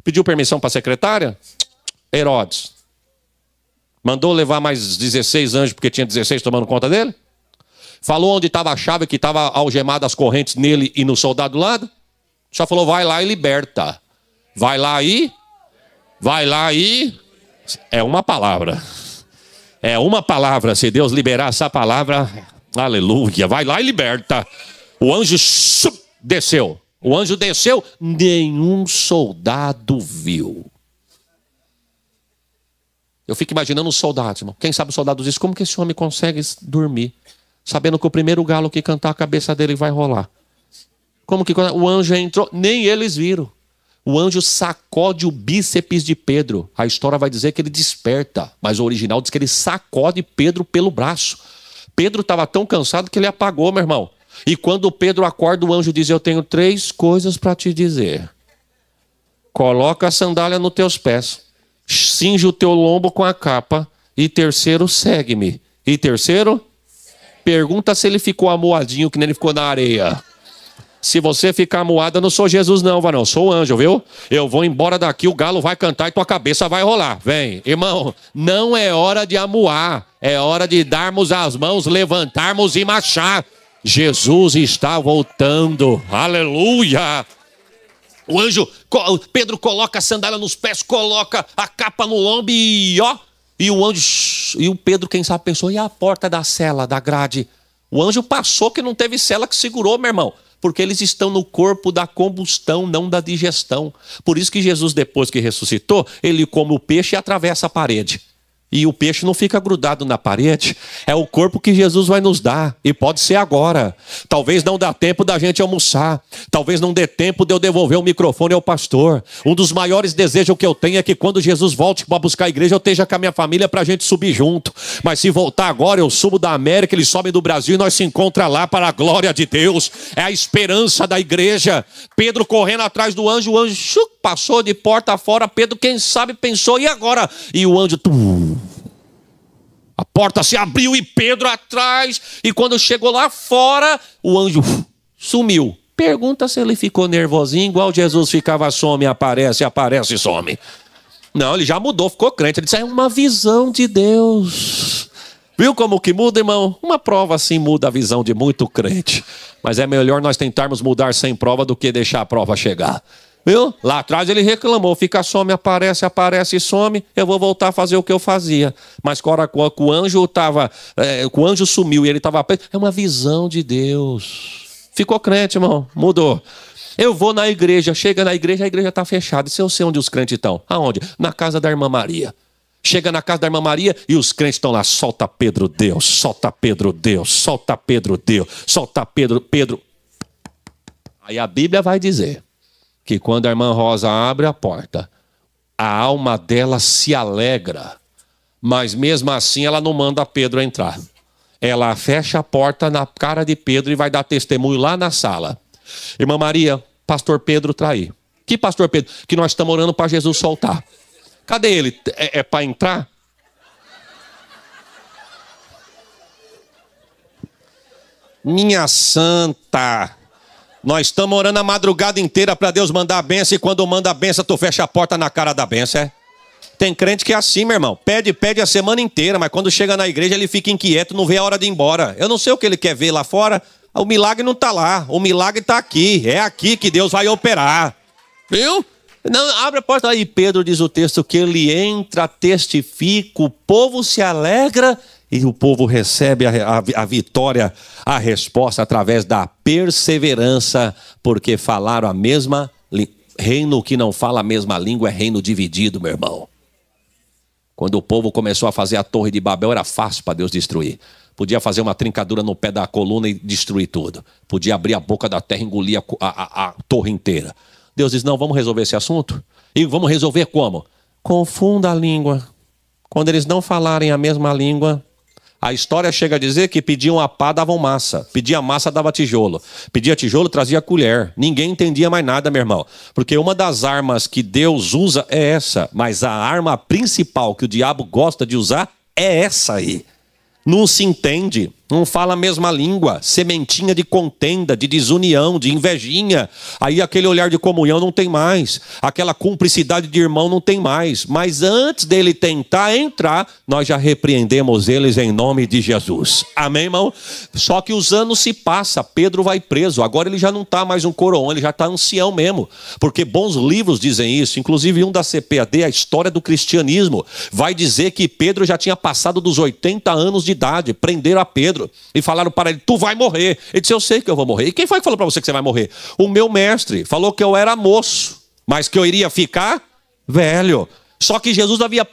Pediu permissão para a secretária? Herodes. Mandou levar mais 16 anjos, porque tinha 16 tomando conta dele? Falou onde estava a chave, que estava algemada as correntes nele e no soldado do lado? Só falou: vai lá e liberta. Vai lá e... Vai lá e... É uma palavra. É uma palavra. Se Deus liberar essa palavra, aleluia. Vai lá e liberta. O anjo desceu. O anjo desceu, nenhum soldado viu. Eu fico imaginando os soldados, irmão. Quem sabe os soldados dizem: como que esse homem consegue dormir, sabendo que o primeiro galo que cantar a cabeça dele vai rolar? Como que o anjo entrou? Nem eles viram. O anjo sacode o bíceps de Pedro. A história vai dizer que ele desperta, mas o original diz que ele sacode Pedro pelo braço. Pedro estava tão cansado que ele apagou, meu irmão. E quando Pedro acorda, o anjo diz: eu tenho 3 coisas para te dizer. Coloca a sandália nos teus pés, cinge o teu lombo com a capa, e terceiro, segue-me. E terceiro, pergunta se ele ficou amuadinho que nem ele ficou na areia. Se você ficar amuado, eu não sou Jesus não, varão, sou o anjo, viu? Eu vou embora daqui, o galo vai cantar e tua cabeça vai rolar. Vem, irmão, não é hora de amuar, é hora de darmos as mãos, levantarmos e marchar. Jesus está voltando, aleluia! O anjo, Pedro coloca a sandália nos pés, coloca a capa no lombo e ó, e o anjo, e o Pedro, quem sabe, pensou: e a porta da cela, da grade? O anjo passou que não teve cela que segurou, meu irmão. Porque eles estão no corpo da combustão, não da digestão. Por isso que Jesus, depois que ressuscitou, ele come o peixe e atravessa a parede. E o peixe não fica grudado na parede. É o corpo que Jesus vai nos dar. E pode ser agora. Talvez não dê tempo da gente almoçar. Talvez não dê tempo de eu devolver o microfone ao pastor. Um dos maiores desejos que eu tenho é que quando Jesus volte para buscar a igreja, eu esteja com a minha família para a gente subir junto. Mas se voltar agora, eu subo da América, ele sobe do Brasil e nós se encontra lá para a glória de Deus. É a esperança da igreja. Pedro correndo atrás do anjo, o anjo passou de porta fora. Pedro, quem sabe, pensou: e agora? E o anjo... A porta se abriu e Pedro atrás. E quando chegou lá fora, o anjo sumiu. Pergunta se ele ficou nervosinho, igual Jesus ficava: some, aparece, aparece, some. Não, ele já mudou, ficou crente. Ele disse: é uma visão de Deus. Viu como que muda, irmão? Uma prova assim muda a visão de muito crente. Mas é melhor nós tentarmos mudar sem prova do que deixar a prova chegar. Viu? Lá atrás ele reclamou: fica, some, aparece, aparece e some, eu vou voltar a fazer o que eu fazia. Mas agora o anjo o anjo sumiu e ele estava preso. É uma visão de Deus. Ficou crente, irmão, mudou. Eu vou na igreja, chega na igreja, a igreja está fechada. E se eu sei onde os crentes estão? Aonde? Na casa da irmã Maria. Chega na casa da irmã Maria e os crentes estão lá: solta Pedro, Deus, solta Pedro, Deus, solta Pedro, Deus, solta Pedro, Pedro. Aí a Bíblia vai dizer que quando a irmã Rosa abre a porta, a alma dela se alegra, mas mesmo assim ela não manda Pedro entrar. Ela fecha a porta na cara de Pedro e vai dar testemunho lá na sala. Irmã Maria, pastor Pedro está aí. Que pastor Pedro? Que nós estamos orando para Jesus soltar. Cadê ele? É para entrar? Minha santa... Nós estamos orando a madrugada inteira para Deus mandar a benção, e quando manda a benção, tu fecha a porta na cara da benção, é? Tem crente que é assim, meu irmão. Pede a semana inteira, mas quando chega na igreja ele fica inquieto, não vê a hora de ir embora. Eu não sei o que ele quer ver lá fora. O milagre não está lá, o milagre está aqui. É aqui que Deus vai operar. Viu? Não, abre a porta aí. Pedro, diz o texto, que ele entra, testifica, o povo se alegra e o povo recebe a vitória, a resposta através da perseverança, porque falaram a mesma língua. Reino que não fala a mesma língua é reino dividido, meu irmão. Quando o povo começou a fazer a torre de Babel, era fácil para Deus destruir. Podia fazer uma trincadura no pé da coluna e destruir tudo. Podia abrir a boca da terra e engolir a torre inteira. Deus diz: não, vamos resolver esse assunto? E vamos resolver como? Confunda a língua. Quando eles não falarem a mesma língua, a história chega a dizer que pediam a pá, davam massa. Pedia massa, dava tijolo. Pedia tijolo, trazia colher. Ninguém entendia mais nada, meu irmão. Porque uma das armas que Deus usa é essa. Mas a arma principal que o diabo gosta de usar é essa aí. Não se entende, não fala a mesma língua, sementinha de contenda, de desunião, de invejinha. Aí aquele olhar de comunhão não tem mais, aquela cumplicidade de irmão não tem mais. Mas antes dele tentar entrar, nós já repreendemos eles em nome de Jesus. Amém, irmão? Só que os anos se passam, Pedro vai preso. Agora ele já não está mais um coroão, ele já está ancião mesmo. Porque bons livros dizem isso, inclusive um da CPAD, a história do cristianismo, vai dizer que Pedro já tinha passado dos 80 anos de idade. Prenderam a Pedro e falaram para ele: tu vai morrer. Ele disse: eu sei que eu vou morrer. E quem foi que falou para você que você vai morrer? O meu mestre falou que eu era moço, mas que eu iria ficar velho. Só que Jesus havia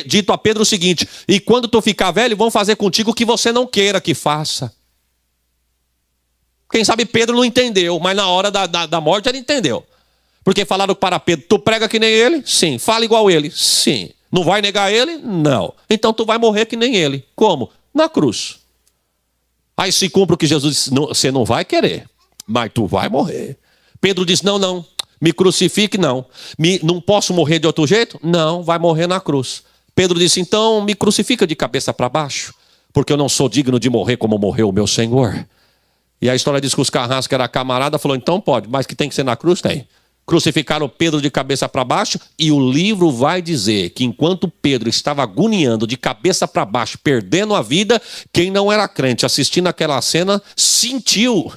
dito a Pedro o seguinte: e quando tu ficar velho, vão fazer contigo o que você não queira que faça. Quem sabe Pedro não entendeu, mas na hora da morte ele entendeu. Porque falaram para Pedro: tu prega que nem ele? Sim. Fala igual ele? Sim. Não vai negar ele? Não. Então tu vai morrer que nem ele. Como? Na cruz. Aí se cumpre o que Jesus disse, você não vai querer, mas tu vai morrer. Pedro disse, não, me crucifique não. Não posso morrer de outro jeito? Não, vai morrer na cruz. Pedro disse, então me crucifica de cabeça para baixo, porque eu não sou digno de morrer como morreu o meu Senhor. E a história diz que os carrascos que era camarada, falou, então pode, mas que tem que ser na cruz, tem. Crucificaram Pedro de cabeça para baixo, e o livro vai dizer que enquanto Pedro estava agoniando de cabeça para baixo, perdendo a vida, quem não era crente assistindo aquela cena sentiu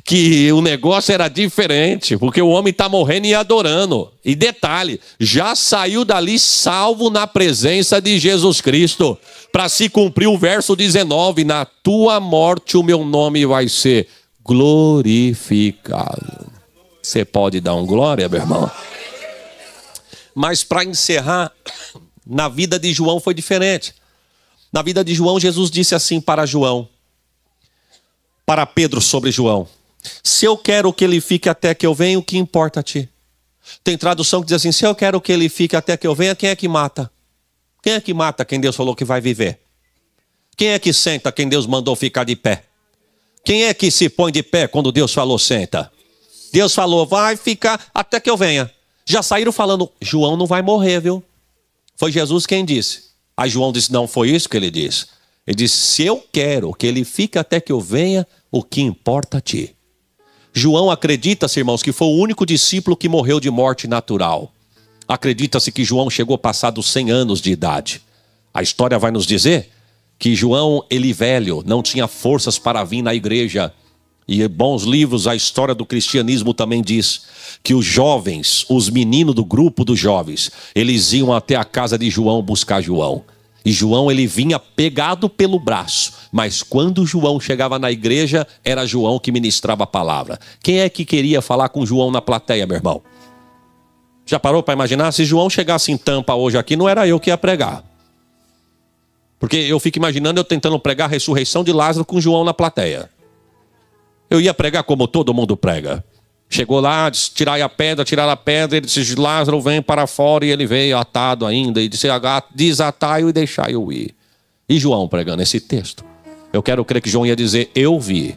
que o negócio era diferente, porque o homem está morrendo e adorando. E detalhe, já saiu dali salvo na presença de Jesus Cristo, para se cumprir o verso 19, na tua morte o meu nome vai ser glorificado. Você pode dar um glória, meu irmão? Mas para encerrar, na vida de João foi diferente. Na vida de João, Jesus disse assim para João, para Pedro sobre João: se eu quero que ele fique até que eu venha, o que importa a ti? Tem tradução que diz assim, se eu quero que ele fique até que eu venha, quem é que mata? Quem é que mata quem Deus falou que vai viver? Quem é que senta quem Deus mandou ficar de pé? Quem é que se põe de pé quando Deus falou senta? Deus falou, vai ficar até que eu venha. Já saíram falando, João não vai morrer, viu? Foi Jesus quem disse. Aí João disse, não foi isso que ele disse. Ele disse, se eu quero que ele fique até que eu venha, o que importa a ti? João acredita-se, irmãos, que foi o único discípulo que morreu de morte natural. Acredita-se que João chegou passados 100 anos de idade. A história vai nos dizer que João, ele velho, não tinha forças para vir na igreja. E bons livros, a história do cristianismo também diz que os jovens, os meninos do grupo dos jovens, eles iam até a casa de João buscar João. E João, ele vinha pegado pelo braço. Mas quando João chegava na igreja, era João que ministrava a palavra. Quem é que queria falar com João na plateia, meu irmão? Já parou para imaginar? Se João chegasse em Tampa hoje aqui, não era eu que ia pregar. Porque eu fico imaginando eu tentando pregar a ressurreição de Lázaro com João na plateia. Eu ia pregar como todo mundo prega. Chegou lá, disse, tiraram a pedra, ele disse, Lázaro vem para fora, e ele veio atado ainda, e disse, desatai-o e deixai-o ir. E João pregando esse texto. Eu quero crer que João ia dizer, eu vi,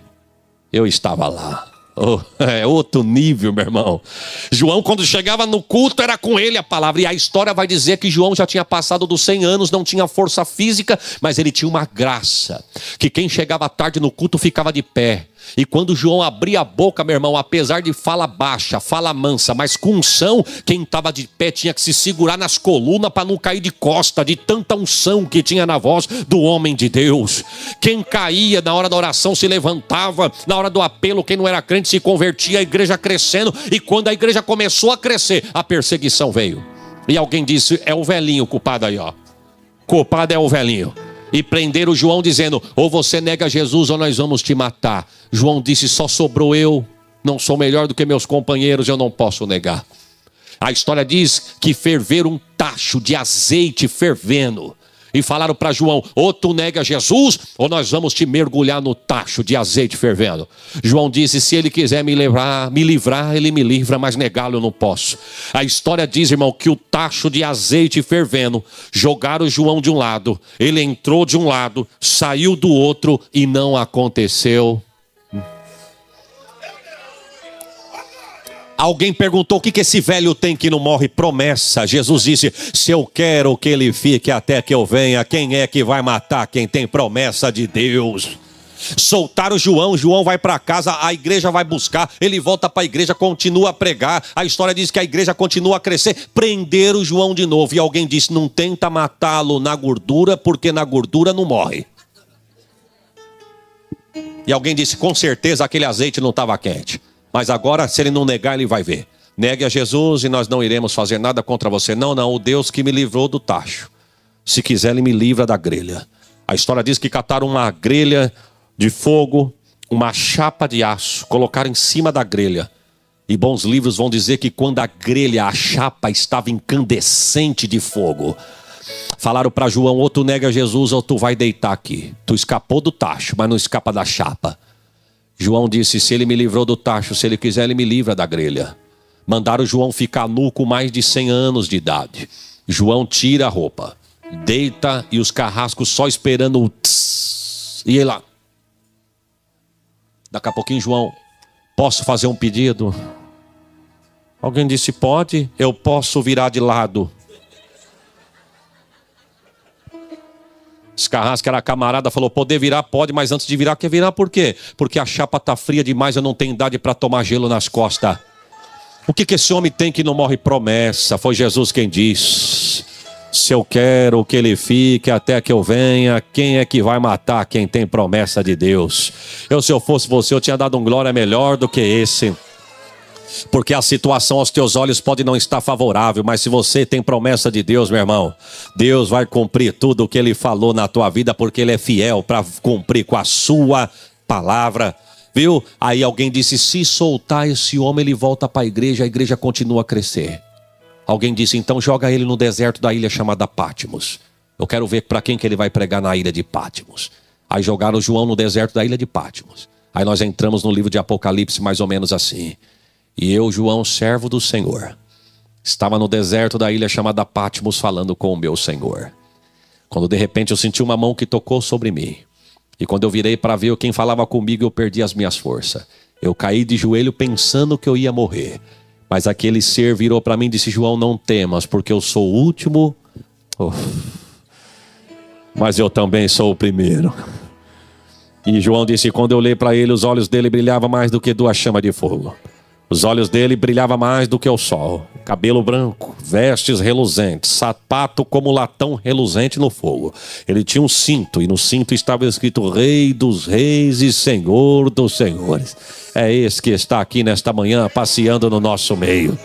eu estava lá. Oh, é outro nível, meu irmão. João, quando chegava no culto, era com ele a palavra. E a história vai dizer que João já tinha passado dos 100 anos, não tinha força física, mas ele tinha uma graça, que quem chegava tarde no culto ficava de pé. E quando João abria a boca, meu irmão, apesar de fala baixa, fala mansa, mas com unção, quem estava de pé tinha que se segurar nas colunas para não cair de costa, de tanta unção que tinha na voz do homem de Deus. Quem caía na hora da oração se levantava, na hora do apelo, quem não era crente se convertia, a igreja crescendo. E quando a igreja começou a crescer, a perseguição veio. E alguém disse, é o velhinho culpado aí, ó. Culpado é o velhinho. E prenderam João dizendo, ou você nega Jesus ou nós vamos te matar. João disse, só sobrou eu, não sou melhor do que meus companheiros, eu não posso negar. A história diz que ferveram um tacho de azeite fervendo. E falaram para João, ou tu nega Jesus, ou nós vamos te mergulhar no tacho de azeite fervendo. João disse, se ele quiser me livrar, ele me livra, mas negá-lo eu não posso. A história diz, irmão, que o tacho de azeite fervendo, jogaram João de um lado, ele entrou de um lado, saiu do outro e não aconteceu. Alguém perguntou o que esse velho tem que não morre? Promessa. Jesus disse, se eu quero que ele fique até que eu venha, quem é que vai matar quem tem promessa de Deus? Soltaram João, João vai para casa, a igreja vai buscar, ele volta para a igreja, continua a pregar. A história diz que a igreja continua a crescer. Prenderam João de novo e alguém disse, não tenta matá-lo na gordura, porque na gordura não morre. E alguém disse, com certeza aquele azeite não estava quente. Mas agora, se ele não negar, ele vai ver. Negue a Jesus e nós não iremos fazer nada contra você. Não, o Deus que me livrou do tacho. Se quiser, ele me livra da grelha. A história diz que cataram uma grelha de fogo, uma chapa de aço, colocaram em cima da grelha. E bons livros vão dizer que quando a grelha, a chapa estava incandescente de fogo, falaram para João, ou tu nega Jesus ou tu vai deitar aqui. Tu escapou do tacho, mas não escapa da chapa. João disse, se ele me livrou do tacho, se ele quiser, ele me livra da grelha. Mandaram João ficar nu com mais de 100 anos de idade. João tira a roupa, deita e os carrascos só esperando o tss. E ele lá, Daqui a pouquinho, João, posso fazer um pedido? Alguém disse, pode, eu posso virar de lado. Escarrasca era camarada, falou, poder virar pode, mas antes de virar, quer virar por quê? Porque a chapa tá fria demais, eu não tenho idade para tomar gelo nas costas. O que esse homem tem que não morre? Promessa. Foi Jesus quem disse, se eu quero que ele fique até que eu venha, quem é que vai matar quem tem promessa de Deus? Se eu fosse você, eu tinha dado um glória melhor do que esse. Porque a situação aos teus olhos pode não estar favorável, mas se você tem promessa de Deus, meu irmão, Deus vai cumprir tudo o que Ele falou na tua vida, porque Ele é fiel para cumprir com a sua palavra, viu? Aí alguém disse, se soltar esse homem, ele volta para a igreja continua a crescer. Alguém disse, então joga ele no deserto da ilha chamada Pátimos. Eu quero ver para quem que ele vai pregar na ilha de Pátimos. Aí jogaram João no deserto da ilha de Pátimos. Aí nós entramos no livro de Apocalipse mais ou menos assim. E eu, João, servo do Senhor, estava no deserto da ilha chamada Pátimos falando com o meu Senhor. Quando de repente eu senti uma mão que tocou sobre mim. E quando eu virei para ver quem falava comigo, eu perdi as minhas forças. Eu caí de joelho pensando que eu ia morrer. Mas aquele ser virou para mim e disse, João, não temas, porque eu sou o último. Mas eu também sou o primeiro. E João disse, quando eu olhei para ele, os olhos dele brilhavam mais do que duas chamas de fogo. Os olhos dele brilhavam mais do que o sol. Cabelo branco, vestes reluzentes, sapato como latão reluzente no fogo. Ele tinha um cinto, e no cinto estava escrito Rei dos Reis e Senhor dos Senhores. É esse que está aqui nesta manhã, passeando no nosso meio.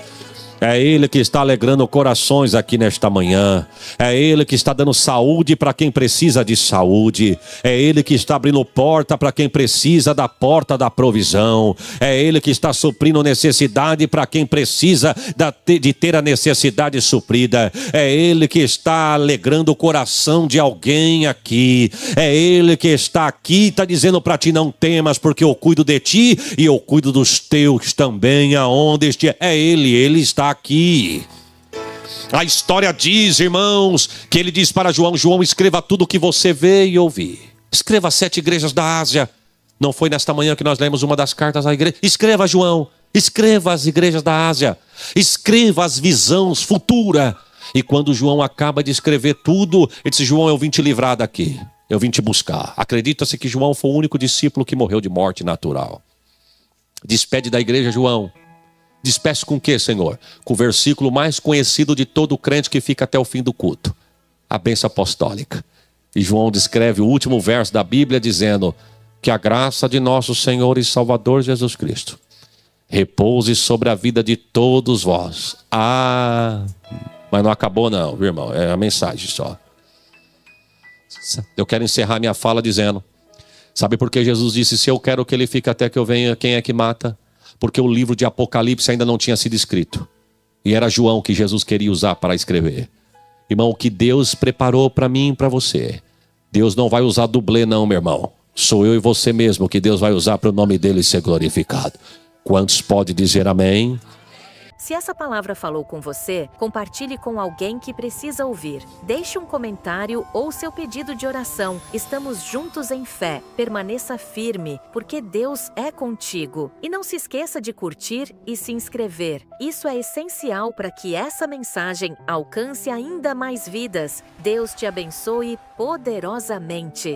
É Ele que está alegrando corações aqui nesta manhã. É Ele que está dando saúde para quem precisa de saúde. É Ele que está abrindo porta para quem precisa da porta da provisão. É Ele que está suprindo necessidade para quem precisa de ter a necessidade suprida. É Ele que está alegrando o coração de alguém aqui. É Ele que está aqui, está dizendo para ti, não temas, porque eu cuido de ti e eu cuido dos teus também. Aonde estiver, é Ele está aqui. A história diz, irmãos, que ele diz para João, João, escreva tudo o que você vê e ouvir. Escreva 7 igrejas da Ásia. Não foi nesta manhã que nós lemos uma das cartas à igreja? Escreva, João, escreva as igrejas da Ásia. Escreva as visões futuras. E quando João acaba de escrever tudo, ele disse, João, eu vim te livrar daqui. Eu vim te buscar. Acredita-se que João foi o único discípulo que morreu de morte natural. Despede da igreja, João. Despede com o que, Senhor? Com o versículo mais conhecido de todo crente que fica até o fim do culto. A bênção apostólica. E João descreve o último verso da Bíblia dizendo que a graça de nosso Senhor e Salvador Jesus Cristo repouse sobre a vida de todos vós. Mas não acabou não, viu, irmão? É a mensagem só. Eu quero encerrar minha fala dizendo, sabe por que Jesus disse, se eu quero que ele fique até que eu venha, quem é que mata? Porque o livro de Apocalipse ainda não tinha sido escrito. E era João que Jesus queria usar para escrever. Irmão, o que Deus preparou para mim e para você, Deus não vai usar dublê não, meu irmão. Sou eu e você mesmo que Deus vai usar para o nome dele ser glorificado. Quantos pode dizer amém? Se essa palavra falou com você, compartilhe com alguém que precisa ouvir. Deixe um comentário ou seu pedido de oração. Estamos juntos em fé. Permaneça firme, porque Deus é contigo. E não se esqueça de curtir e se inscrever. Isso é essencial para que essa mensagem alcance ainda mais vidas. Deus te abençoe poderosamente.